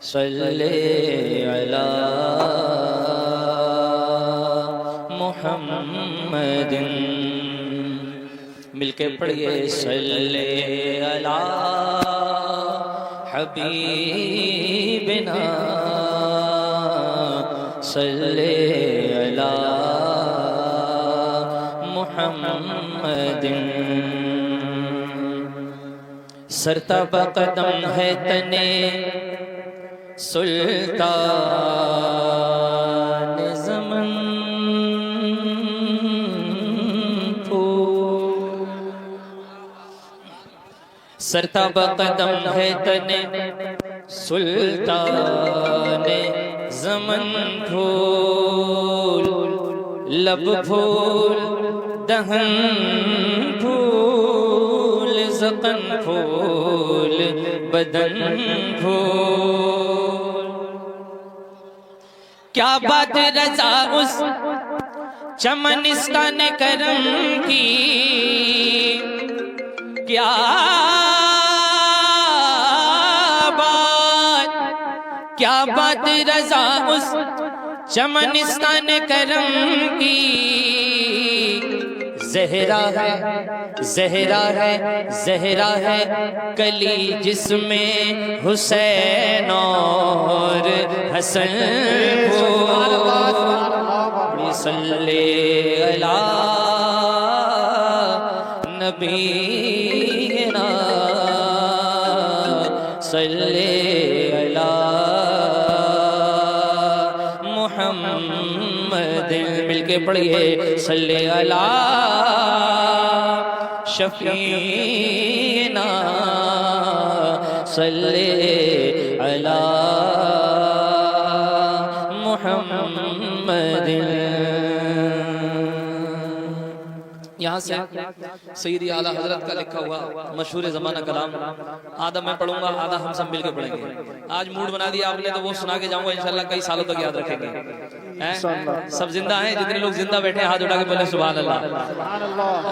صلی علی محمد، مل کے پڑھیے صلی علی حبیبنا، صلی علی محمد۔ سرتاب قدم ہے تنے سلطان زمن پھول، سرتاب قدم ہے تنے سلطان زمن پھول، لب پھول دہن پھول، زقن پھول بدن پھول، کیا بات رضا اس چمنستان کرم کی، کیا بات رضا اس چمنستان کرم کی، زہرا ہے زہرا ہے زہرا ہے کلی جس میں حسین اور حسن پھول، صلی علی نبینا، صلی علی محمد، مل کے پڑھیے صلی علی شفیعنا، صلی علی محمد۔ یہاں سے سیدی اعلیٰ حضرت کا لکھا ہوا مشہور زمانہ کلام آدھا میں پڑھوں گا، آدھا ہم سب مل کے پڑھیں گے۔ آج موڈ بنا دیا آپ نے تو وہ سنا کے جاؤں گا، انشاءاللہ کئی سالوں تک یاد رکھیں گے۔ سب زندہ ہیں؟ جتنے لوگ زندہ بیٹھے ہیں ہاتھ اٹھا کے بولے سبحان اللہ،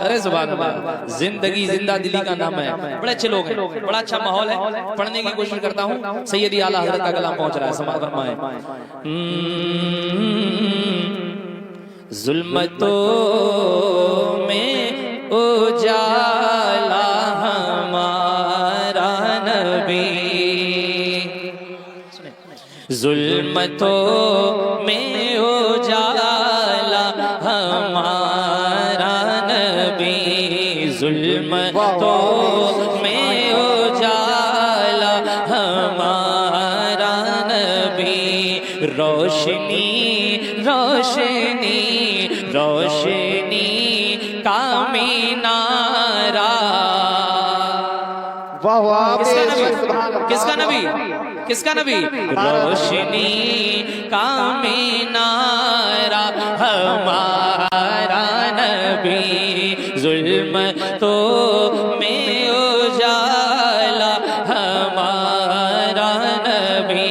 ارے سبحان اللہ۔ زندگی زندہ دلی کا نام ہے، بڑے اچھے لوگ ہیں، بڑا اچھا ماحول ہے، پڑھنے کی کوشش کرتا ہوں۔ سیدی اعلیٰ حضرت کا کلام پہنچ رہا ہے، سماعت فرمائیں۔ ظلمتوں میں اجالا ہمارا نبی، ظلمتوں میں اجالا ہمارا نبی، ظلمتوں میں اجالا ہمارا نبی، روشنی روشنی روشنی کا مینارہ، کس کا نبی؟ کس کا نبی؟ روشنی کا مینارہ ہمارا نبی، ظلمتوں میں اجالا ہمارا نبی،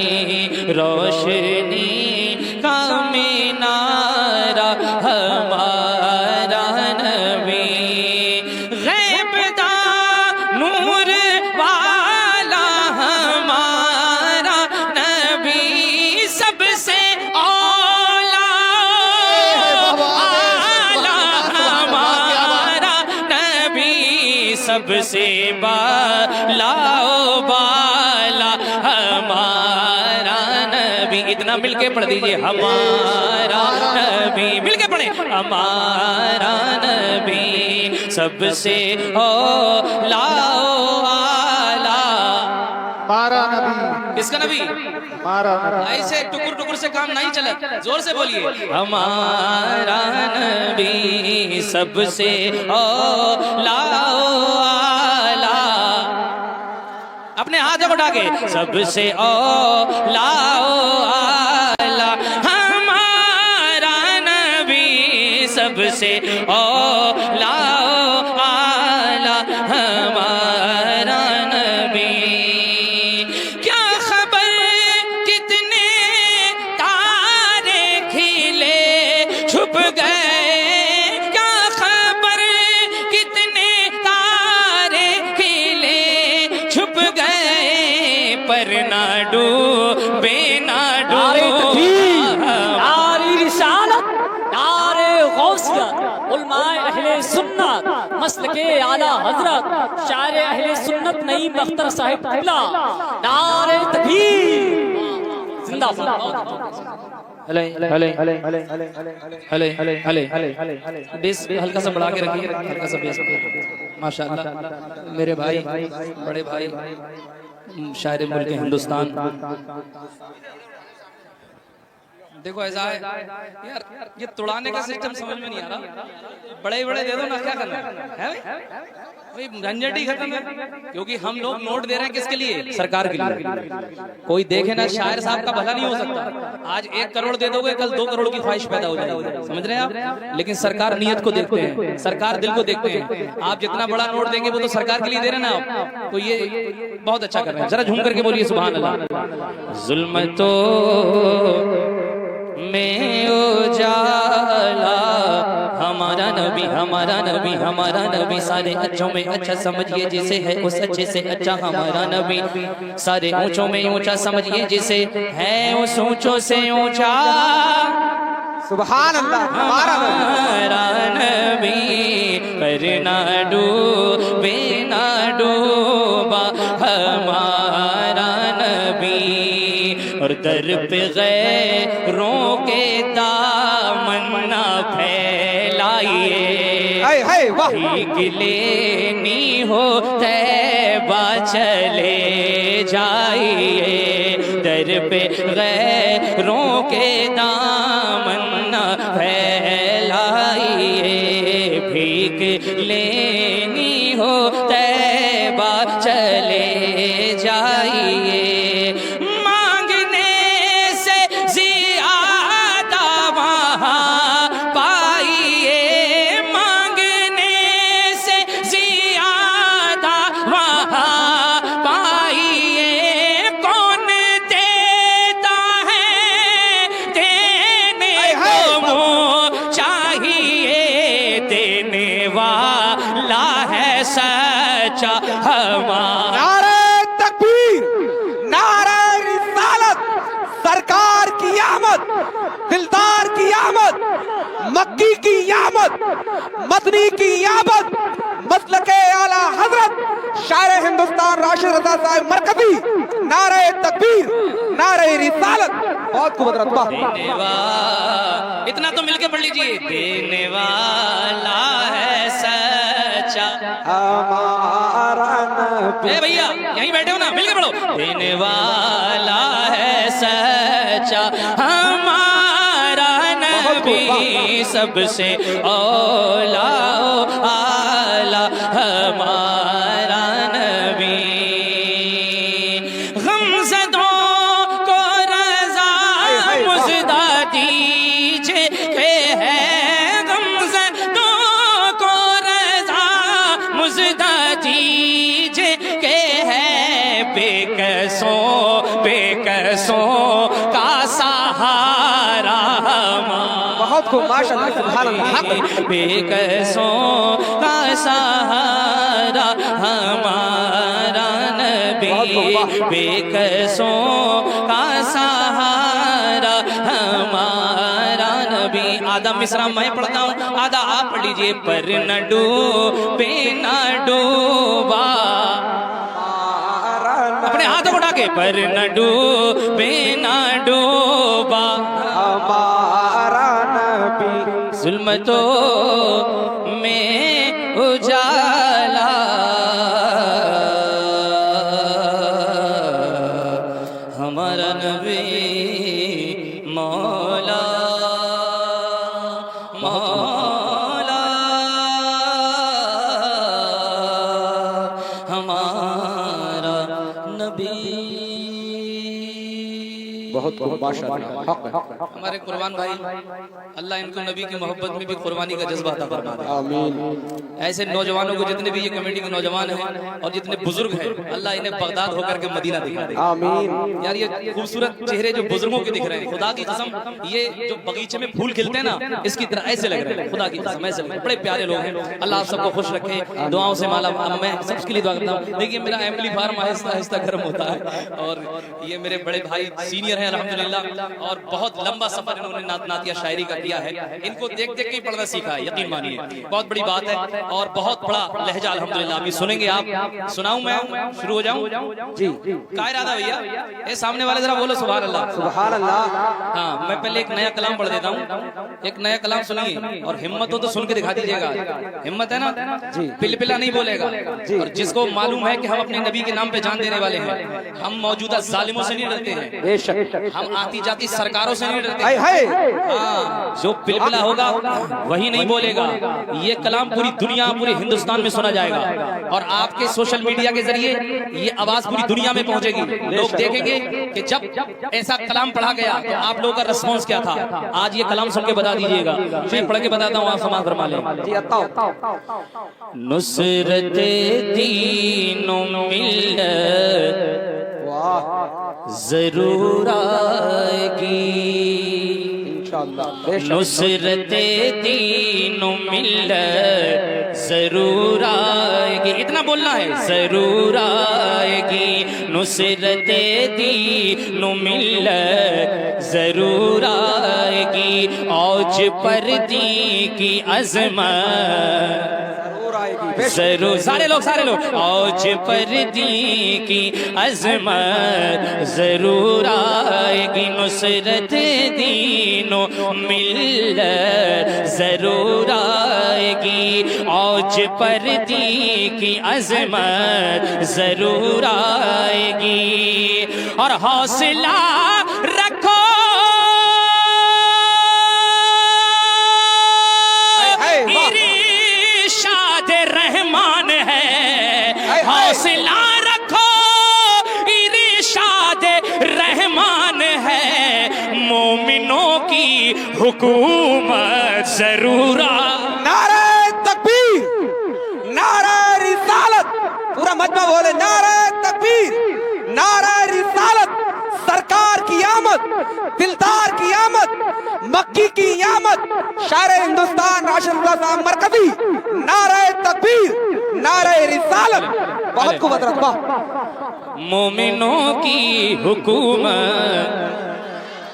روشنی کا مینارہ ہمارا نبی، غیب دا نور والا ہمارا نبی، سب سے اولا ہمارا نبی، سب سے بالا بالا ہمارا نبی۔ اتنا مل کے پڑھ دیجئے، ہمارا نبی، مل کے پڑھیں، ہمارا نبی سب سے اولا ہمارا نبی، کس کا نبی؟ ہمارا نبی، ایسے ٹکر ٹکر سے کام نہیں چلے، زور سے بولیے، ہمارا نبی سب سے اولا، اپنے ہاتھ اٹھا کے، سب سے اولا ہمارا نبی، سب سے اولا ہمارا نبی، کیا خبر کتنے تارے کھلے چھپ گئے، کیا خبر کتنے تارے کھلے چھپ گئے، پر نہ ڈوب بے نہ نعرہ تکبیر، نعرہ رسالت، نعرہ غوثیت، علماء اہل سنت، مسلک اعلیٰ حضرت شاعر اہل سنت نعیم اختر صاحب قبلہ، نعرہ تکبیر، زندہ باد۔ بیس ہلکا سا بڑھا کے رکھیے، ہلکا سا بیس، ماشاءاللہ میرے بھائی، بڑے بھائی، شاعر ملک ہندوستان۔ دیکھو ایسا ہے یار، یہ توڑانے کا سسٹم سمجھ میں نہیں آ رہا، بڑے بڑے دے دو نا، کیا کرنا ہے بھائی، رنجٹ ہی ختم ہے، کیونکہ ہم لوگ نوٹ دے رہے ہیں کس کے لیے؟ سرکار کے لیے۔ کوئی دیکھے نا، شاعر صاحب کا بھلا نہیں ہو سکتا، آج 1 کروڑ دے دو گے، کل 2 کروڑ کی خواہش پیدا ہو جائے گی، سمجھ رہے ہیں آپ؟ لیکن سرکار نیت کو دیکھتے ہیں، سرکار دل کو دیکھتے ہیں۔ آپ جتنا بڑا نوٹ دیں گے وہ تو سرکار کے لیے دے رہے ہیں نا آپ، تو یہ بہت اچھا کر رہے ہیں۔ ذرا جھوم کر کے بولیے سبحان اللہ۔ ظلمتوں میں اجالا ہمارا نبی، ہمارا نبی، ہمارا نبی، سارے اچھوں میں اچھا سمجھئے جسے ہے اس اچھے سے اچھا ہمارا نبی، سارے اونچوں میں اونچا سمجھئے جسے ہے اس اونچوں سے اونچا سبحان اللہ ہمارا نبی، پر نہ ڈوبے نہ ڈوبا ہمارا نبی، اور در پہ غیروں کے دامن نہ پھیلائیے، بھیگ لینی ہو طیبہ چلے جائیے، در پہ غیروں کے دامن نہ پھیلائیے، بھیگ لینی ہو طیبہ چلے جائیے، نعرہ تکبیر، نعرہ رسالت، سرکار کی آمد، دلدار کی آمد، مکی کی آمد، مدنی کی آمد، مسلک اعلیٰ حضرت شاعر ہندوستان راشد رضا صاحب مرکزی، نعرہ تکبیر، نعرہ رسالت، بہت خوب رتبہ۔ اتنا تو مل کے پڑھ لیجئے، دینے والا ہے سچا ہمارا نبی، اے بھیا یہیں بیٹھے ہو نا، مل کے پڑھو، دینے والا ہے سچا ہمارا نبی، سب سے اولا اعلیٰ ہمارا نبی، غمزدوں کو رضا مزدہ دیجئے کہ ہے، غمزدوں کو رضا مزدہ دیجئے کہ ہے، بے قصوں کا سہارا بہت خوب ماشاءاللہ سبحان اللہ، بے قصوں کا سہارا ہمارا نبی، بے قصوں کا سہارا ہمارا نبی۔ آدھا مصرع میں پڑھتا ہوں، آدھا آپ پڑھ لیجئے، پر نہ ڈوبے نہ ڈوبا، اپنے ہاتھوں کو اٹھا کے، پر نہ ڈوبے نہ ڈوبا ہمارا نبی، ظلمتوں میں اجالا ہمارا نبی، مولا مولا ہمارا نبی۔ بہت خوب ماشاءاللہ حق ہے ہمارے قربان بھائی اللہ ان کو نبی کی محبت میں بھی قربانی کا جذبہ عطا فرما دے آمین ایسے نوجوانوں کو جتنے بھی یہ کمیٹی کے نوجوان ہیں اور جتنے بزرگ ہیں اللہ انہیں بغداد ہو کر کے مدینہ دکھا دے آمین یار یہ خوبصورت چہرے جو بزرگوں کے دکھ رہے ہیں خدا کی قسم یہ جو بغیچے میں پھول کھلتے ہیں نا اس کی طرح ایسے لگ رہے ہیں خدا کی قسم ایسے لگ رہے ہیں بڑے پیارے لوگ ہیں اللہ آپ سب کو خوش رکھے دعاؤں سے مالا میں سب کے لیے دعا کرتا ہوں دیکھیے میرا ایمپلی فارم آہستہ آہستہ گرم ہوتا ہے اور یہ میرے بڑے بھائی سینئر ہیں الحمدللہ اور بہت لمبا سفر انہوں نے نعتیہ شاعری کا کیا ہے ان کو دیکھ دیکھ کے ہی پڑھنا سیکھا ہے یقین مانیے بہت بڑی بات ہے اور بہت بڑا لہجہ الحمدللہ ابھی سنیں گے آپ سناؤں میں شروع ہو جاؤں جی کیا ارادہ بھیا یہ سامنے والے ذرا بولو سبحان اللہ سبحان اللہ ہاں میں پہلے ایک نیا کلام پڑھ دیتا ہوں ایک نیا کلام سنیے اور ہمت ہو تو سن کے دکھا دیجیے گا ہمت ہے نا پلپلا نہیں بولے گا اور جس کو معلوم ہے کہ ہم اپنے نبی کے نام پہ جان دینے والے ہیں ہم موجودہ ظالموں سے نہیں ڈرتے ہیں بے شک ہم آتی جاتی سرکاروں سے نہیں ڈرتے ہائے ہائے ہاں جو پلپلا ہوگا وہی نہیں بولے گا یہ کلام پوری دنیا پورے ہندوستان میں سنا جائے گا اور آپ کے سوشل میڈیا کے ذریعے یہ آواز پوری دنیا میں پہنچے گی لوگ دیکھیں گے کہ جب ایسا کلام پڑھا گیا تو آپ لوگوں کا رسپانس کیا تھا آج یہ کلام سن کے بتا دیجئے گا میں پڑھ کے بتاتا ہوں آپ سماعت فرما لیں جی عطا نصرت دین و ملت واہ ضرور آئے گی انشاءاللہ بے شک نصرت دین و ملت ضرور آئے گی اتنا بولنا ہے ضرور آئے گی نصرت دین و ملت ضرور آئے گی اوج پر دین کی عظمت ضرور سارے لوگ اوج پر دین کی عظمت ضرور آئے گی نصرت دین و ملت ضرور آئے گی اوج پر دین کی عظمت ضرور آئے گی اور حوصلہ رکھو ارشاد رحمان ہے حوصلہ رکھو ارشاد رحمان ہے مومنوں کی حکومت ضرور نعرہ تکبیر نعرہ رسالت پورا مجمع بولے نعرہ تکبیر نعرہ رسالت سرکار کی آمد دلدار کی آمد مکی کی آمد شاعر ہندوستان راشد اللہ صاحب مرکزی نعرہ تکبیر نعرہ رسالت بہت قوت رکھوا مومنوں کی حکومت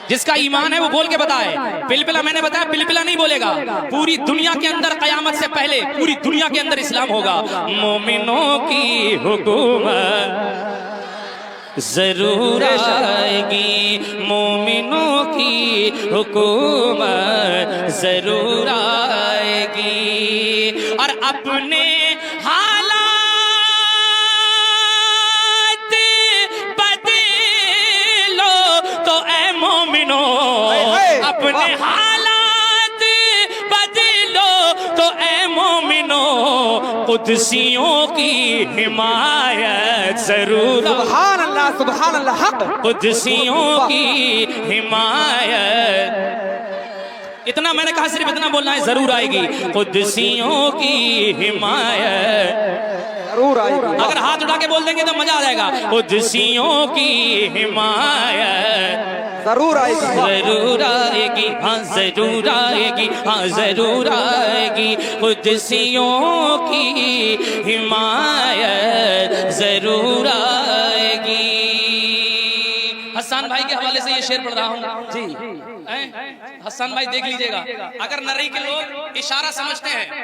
جس کا ایمان ہے وہ بول کے بتائے پلپلا میں نے بتایا پلپلا نہیں بولے گا پوری دنیا کے اندر قیامت سے پہلے پوری دنیا کے اندر اسلام ہوگا مومنوں کی حکومت ضرور آئے گی مومنوں کی حکومت ضرور آئے گی اور اپنے حالات بدلو تو اے مومنوں اپنے حالات بدلو تو اے مومنوں قدسیوں کی حمایت ضرور سبحان اللہ حق قدسیوں کی حمایت اتنا میں نے کہا صرف اتنا بولنا ہے ضرور آئے گی قدسیوں کی حمایت ضرور آئے گی اگر ہاتھ اٹھا کے بول دیں گے تو مزہ آ جائے گا قدسیوں کی حمایت ضرور آئے گی ضرور آئے گی ہاں ضرور آئے گی ہاں ضرور آئے گی قدسیوں کی حمایت ضرور آئے گی حسان بھائی کے حوالے سے یہ شعر پڑھ رہا ہوں جی حسان بھائی دیکھ لیجئے گا اگر نرئی کے لوگ اشارہ سمجھتے ہیں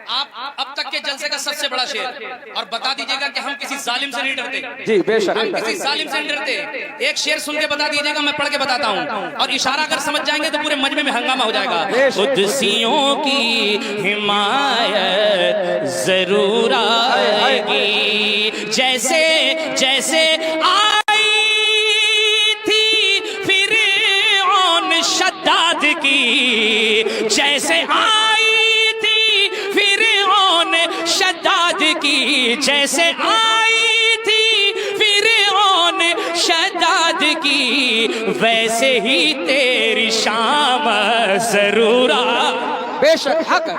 آپ اب تک کے جلسے کا سب سے بڑا شعر اور بتا دیجئے گا کہ ہم کسی ظالم سے نہیں ڈرتے جی بے شک ہم کسی ظالم سے نہیں ڈرتے ایک شعر سن کے بتا دیجئے گا میں پڑھ کے بتاتا ہوں اور اشارہ اگر سمجھ جائیں گے تو پورے مجمع میں ہنگامہ ہو جائے گا قدسیوں کی حمایت ضرور آئے گی جیسے جیسے شداد کی جیسے آئی تھی فرعون شداد کی جیسے آئی تھی فرعون شداد میلاد کی ویسے ہی تیری شام ضرور بے شک حق ہے.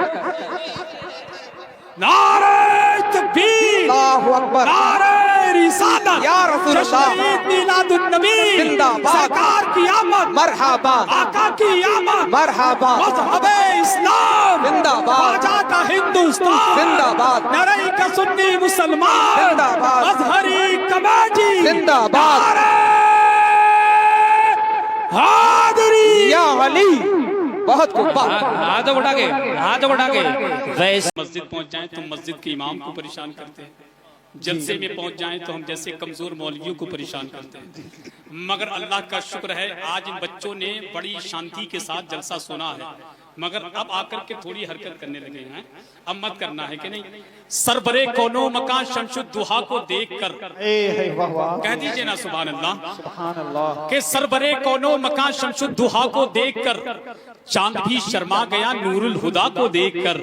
نعرہ تکبیر، اللہ اکبر. نعرہ رسالت، یا رسول اللہ. جشن میلاد النبی، زندہ باد. سرکار کی آمد، مرحبا آقا کی آمد، مرحبا. مذہب اسلام، زندہ باد. خواجہ کا ہندوستان، زندہ باد. نرئی کا سنی مسلمان، زندہ باد. ازہری کمیٹی، زندہ باد. نعرہ حیدری. یا علی. بہت خوب. ہاتھ اٹھا کے ویسے مسجد پہنچ جائیں تو مسجد کے امام کو پریشان کرتے ہیں، جلسے میں پہنچ جائیں تو ہم جیسے کمزور مولویوں کو پریشان کرتے ہیں. مگر اللہ کا شکر ہے آج ان بچوں نے بڑی شانتی کے ساتھ جلسہ سنا ہے، مگر اب آ کر کے تھوڑی حرکت کرنے لگے ہیں. اب مت کرنا ہے کہ نہیں. سربرے کونو مکان شمس الضحیٰ کو دیکھ کر کہہ دیجئے نا سبحان اللہ، کہ سربرے کونو مکان شمس الضحیٰ کو دیکھ کر چاند بھی شرما گیا نور الہدا کو دیکھ کر،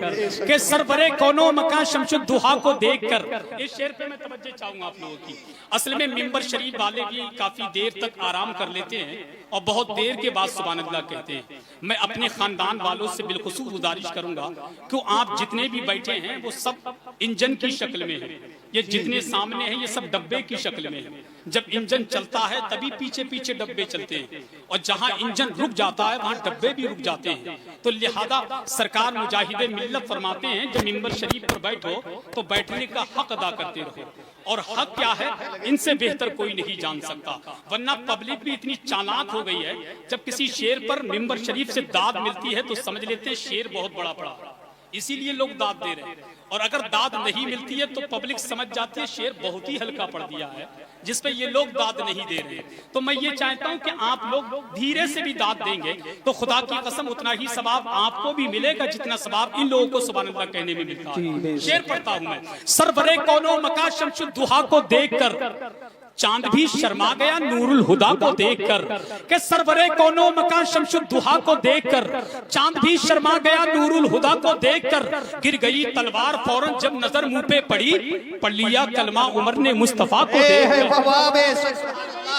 کہ سربرے کونو مکان شمس الضحیٰ کو دیکھ کر. اس شعر پہ میں توجہ چاہوں گا آپ لوگوں کی. اصل میں ممبر شریف والے بھی کافی دیر تک آرام کر لیتے ہیں اور بہت دیر کے بعد سبحان اللہ کہتے ہیں. میں اپنے خاندان والوں سے بالخصوص گزارش کروں گا کہ آپ جتنے بھی بیٹھے ہیں وہ سب انجن کی شکل میں ہیں. یہ جتنے سامنے ہیں یہ سب ڈبے کی شکل میں ہیں. جب انجن چلتا ہے تبھی پیچھے پیچھے ڈبے چلتے ہیں، اور جہاں انجن رک جاتا ہے وہاں ڈبے بھی رک جاتے ہیں. تو لہذا سرکار مجاہد ملت فرماتے ہیں جب ممبر شریف پر بیٹھو تو بیٹھنے کا حق ادا کرتے رہو. اور حق کیا ہے ان سے بہتر کوئی نہیں جان سکتا. ورنہ پبلک بھی اتنی چالاک ہو گئی ہے، جب کسی شعر پر ممبر شریف سے داد ملتی ہے تو سمجھ لیتے ہیں شعر بہت بڑا پڑا، اسی لیے لوگ داد دے رہے ہیں. اور اگر داد نہیں ملتی ہے تو پبلک سمجھ جاتی ہے شعر بہت ہی ہلکا پڑ دیا ہے جس پہ یہ لوگ داد نہیں دے رہے. تو میں یہ چاہتا ہوں کہ آپ لوگ دھیرے سے بھی داد دیں گے تو خدا کی قسم اتنا ہی ثواب آپ کو بھی ملے گا جتنا ثواب ان لوگوں کو سبحان اللہ کہنے میں ملتا ہے. شعر پڑھتا ہوں میں. سربرے کونو مکان شمس الضحیٰ کو دیکھ کر چاند بھی شرما گیا نور الہدا کو دیکھ کر، کہ سرورے کونو مکان شمس الضحیٰ کو دیکھ کر چاند بھی شرما گیا نور الہدا کو دیکھ کر. گر گئی تلوار فوراں جب نظر منہ پہ پڑی، پڑھ لیا کلمہ عمر نے مصطفیٰ کو دیکھ کر.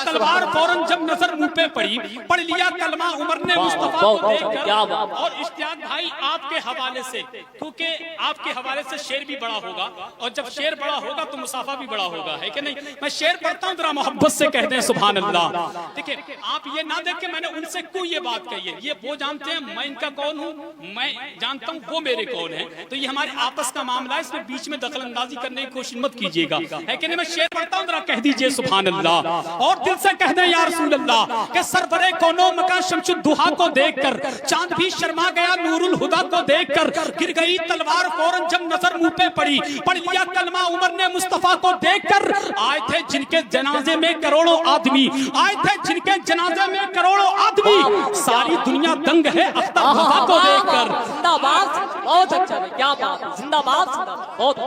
تلوار فوراں جب نظر منہ پہ پڑی، پڑھ لیا کلمہ عمر نے مصطفیٰ کو دیکھ کر. اور اشتیاق بھائی آپ کے حوالے سے، کیونکہ آپ کے حوالے سے شعر بھی بڑا ہوگا، اور جب شعر بڑا ہوگا تو مصافہ بھی بڑا ہوگا، ہے کہ نہیں. میں شعر پڑھتا ہوں ذرا محبت سے کہہ دیں سبحان اللہ. دیکھیں آپ یہ نہ دیکھ کہ میں نے ان سے کوئی یہ بات کہی ہے، یہ وہ جانتے ہیں میں ان کا کون ہوں، میں جانتا ہوں وہ میرے کون ہیں. تو یہ ہمارے آپس کا معاملہ ہے، اس میں بیچ میں دخل اندازی کرنے کی کوشش مت کیجیے گا، ہے کہ نہیں. میں شعر پڑھتا ہوں ذرا کہہ دیجئے سبحان اللہ، اور دل سے کہہ دیں یا رسول اللہ، کہ سربرے کونو مکان شمس الضحیٰ کو دیکھ کر چاند بھی شرما گیا نور الہدا کو دیکھ کر. گر گئی تلوار فوراں جب نظر منہ پہ پڑی، پڑھ لیا کلمہ عمر نے مصطفیٰ کو دیکھ کر. آئے تھے جن کے جنازے میں کروڑوں آدمی، آئے تھے جن کے جنازے میں کروڑوں آدمی، ساری دنیا دنگ ہے اختر رضا کو دیکھ کر. زندہ باد. بہت اچھا ہے، کیا بات ہے. زندہ باد. بہت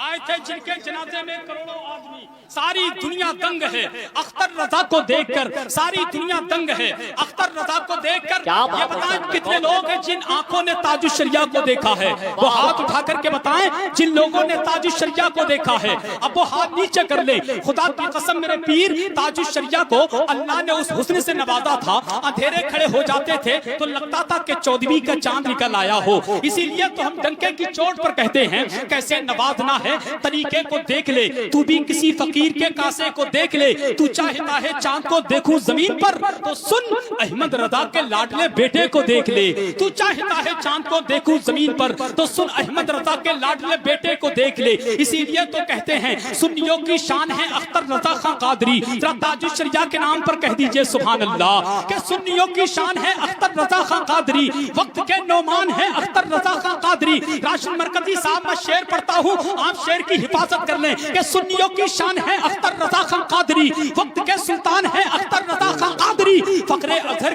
آئے تھے جن کے جنازے میں کروڑوں آدمی، ساری دنیا دنگ ہے اختر رضا کو دیکھ کر. ساری دنیا دنگ ہے اختر رضا کو دیکھ کر. یہ بتائیں کتنے لوگ ہیں جن آنکھوں نے تاج الشریعہ کو دیکھا ہے، وہ ہاتھ اٹھا کر کے بتائیں جن لوگوں نے تاج الشریعہ کو دیکھا ہے. اب وہ ہاتھ نیچے کر لیں. خدا کی قسم میرے پیر، تاج الشریعہ کو اللہ نے اس حسن سے نوازا تھا، اندھیرے کھڑے ہو جاتے تھے تو لگتا تھا کہ 14ویں کا چاند نکل آیا ہو. اسی لیے تو ہم ڈنکے کی چوٹ پر کہتے ہیں کیسے نوازنا ہے طریقے کو دیکھ لے، تو بھی کسی فقیر کے کاسے کو دیکھ لے. تو چاہتا ہے چاند کو دیکھوں زمین پر تو سن احمد رضا کے لاڈلے بیٹے کو دیکھ لے. تو چاہتا ہے چاند کو دیکھوں زمین پر تو سن احمد رضا کے لاڈلے بیٹے کو دیکھ لے. اسی لیے تو کہتے ہیں سنیوں کی شان ہے اختر رضا خان قادری. ذرا تاج الشریعہ کے نام پر کہہ دیجئے سبحان اللہ، کہ سنیوں کی شان ہے اختر رضا خان قادری، وقت کے نعمان ہے اختر رضا خان قادری. راشد مرکزی صاحب میں شعر پڑھتا ہوں، آپ شعر کی حفاظت کر لیں، کہ سنیوں کی شان ہے اختر رضا خان قادری، وقت کے سلطان ہے اختر رضا خان قادری. فقر اظہر